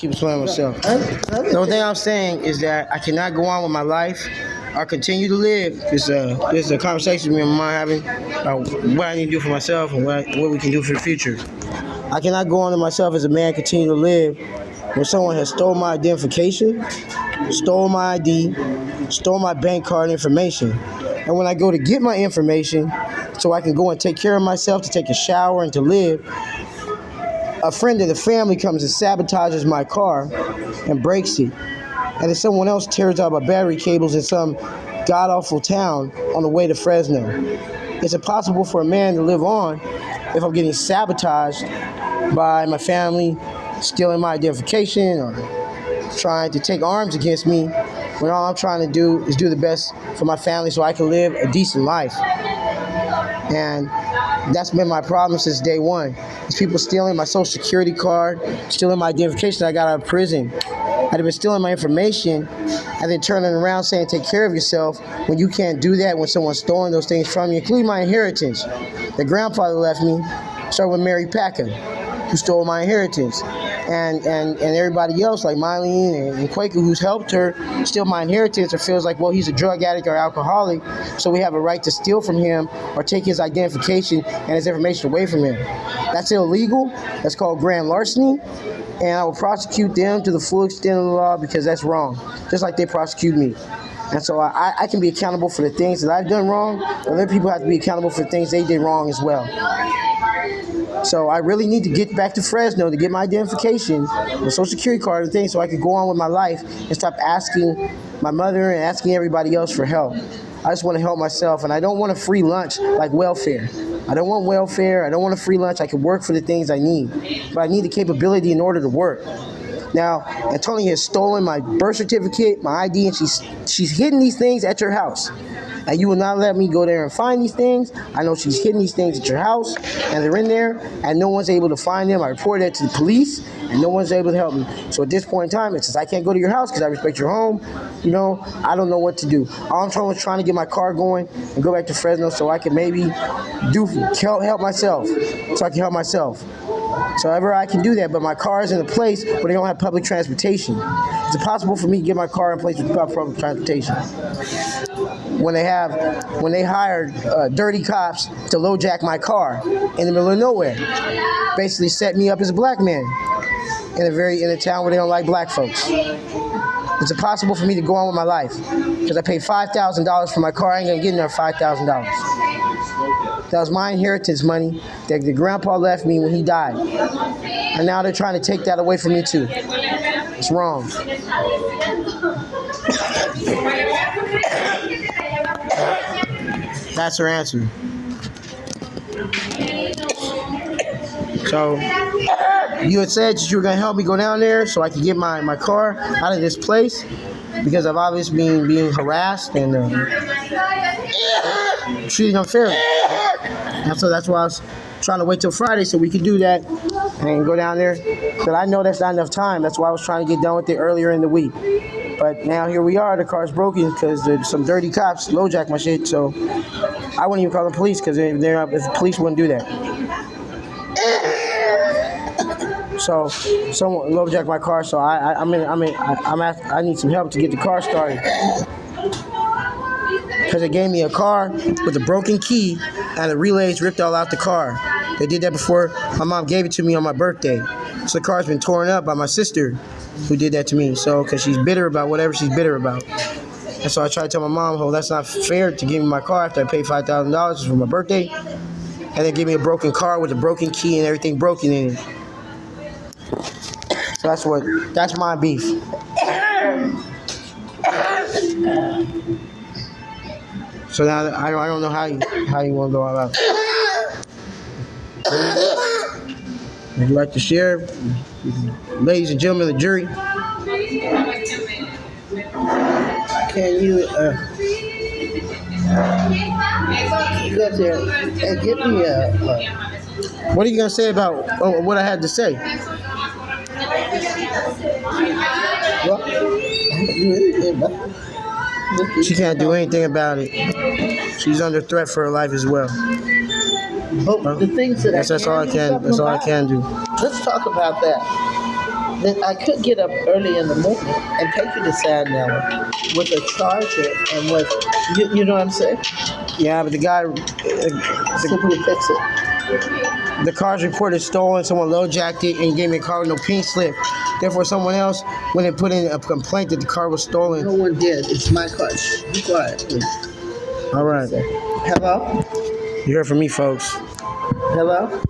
Keep explaining myself. The only thing I'm saying is that I cannot go on with my life or continue to live. This is a conversation me and my mom having about what I need to do for myself and what we can do for the future. I cannot go on to myself as a man, continue to live when someone has stole my identification, stole my ID, stole my bank card information. And when I go to get my information so I can go and take care of myself, to take a shower and to live, a friend of the family comes and sabotages my car and breaks it. And then someone else tears out my battery cables in some god-awful town on the way to Fresno. It's impossible for a man to live on if I'm getting sabotaged by my family, stealing my identification or trying to take arms against me, when all I'm trying to do is do the best for my family so I can live a decent life. And that's been my problem since day one. It's people stealing my social security card, stealing my identification that I got out of prison. I've been stealing my information and then turning around saying take care of yourself when you can't do that when someone's stolen those things from you, including my inheritance. The grandfather left me, started with Mary Packer, who stole my inheritance. And everybody else like Mylene and Quaker who's helped her steal my inheritance or feels like, well, he's a drug addict or alcoholic, so we have a right to steal from him or take his identification and his information away from him. That's illegal. That's called grand larceny. And I will prosecute them to the full extent of the law because that's wrong, just like they prosecute me. And so I can be accountable for the things that I've done wrong, and other people have to be accountable for the things they did wrong as well. So I really need to get back to Fresno to get my identification, my social security card and things so I can go on with my life and stop asking my mother and asking everybody else for help. I just want to help myself, and I don't want a free lunch like welfare. I don't want welfare. I don't want a free lunch. I can work for the things I need, but I need the capability in order to work. Now, Antonia has stolen my birth certificate, my ID, and she's hidden these things at your house. And you will not let me go there and find these things. I know she's hidden these things at your house, and they're in there, and no one's able to find them. I reported that to the police, and no one's able to help me. So at this point in time, since I can't go to your house because I respect your home, I don't know what to do. All I'm trying to get my car going and go back to Fresno so I can maybe help myself, so I can help myself. So ever I can do that, but my car is in a place where they don't have public transportation. It's impossible for me to get my car in a place without public transportation. When they hired dirty cops to LoJack my car in the middle of nowhere, basically set me up as a black man in a town where they don't like black folks. It's impossible for me to go on with my life because I paid $5,000 for my car. I ain't gonna get another $5,000. That was my inheritance money that the grandpa left me when he died. And now they're trying to take that away from me too. It's wrong. That's her answer. So you had said that you were going to help me go down there so I could get my car out of this place because I've obviously been being harassed and treated unfairly. And so that's why I was trying to wait till Friday so we could do that and go down there. But I know that's not enough time. That's why I was trying to get done with it earlier in the week. But now here we are. The car's broken because some dirty cops LoJack my shit. So I wouldn't even call the police because if the police wouldn't do that. So someone LoJack my car. So I need some help to get the car started. Because they gave me a car with a broken key and the relays ripped all out the car. They did that before my mom gave it to me on my birthday. So the car's been torn up by my sister who did that to me. So, because she's bitter about whatever she's bitter about. And so I tried to tell my mom, oh, that's not fair to give me my car after I paid $5,000 for my birthday. And then give me a broken car with a broken key and everything broken in it. So that's my beef. So now I don't know how you want to go about it. Would you like to share, ladies and gentlemen of the jury? Can you go there and give me what are you gonna say about what I had to say? She can't do anything about it. She's under threat for her life as well. But the things that that's all I can do. Let's talk about that. then I could get up early in the morning and take you to Sandella with a charger and with, you know what I'm saying? Yeah, but the guy, Simply fix it. the car's reported stolen. Someone low jacked it and gave me a car with no pink slip. Therefore, someone else went and put in a complaint that the car was stolen. No one did. It's my car. Shh, be quiet, please. All right, Hello? you heard from me, folks. Hello?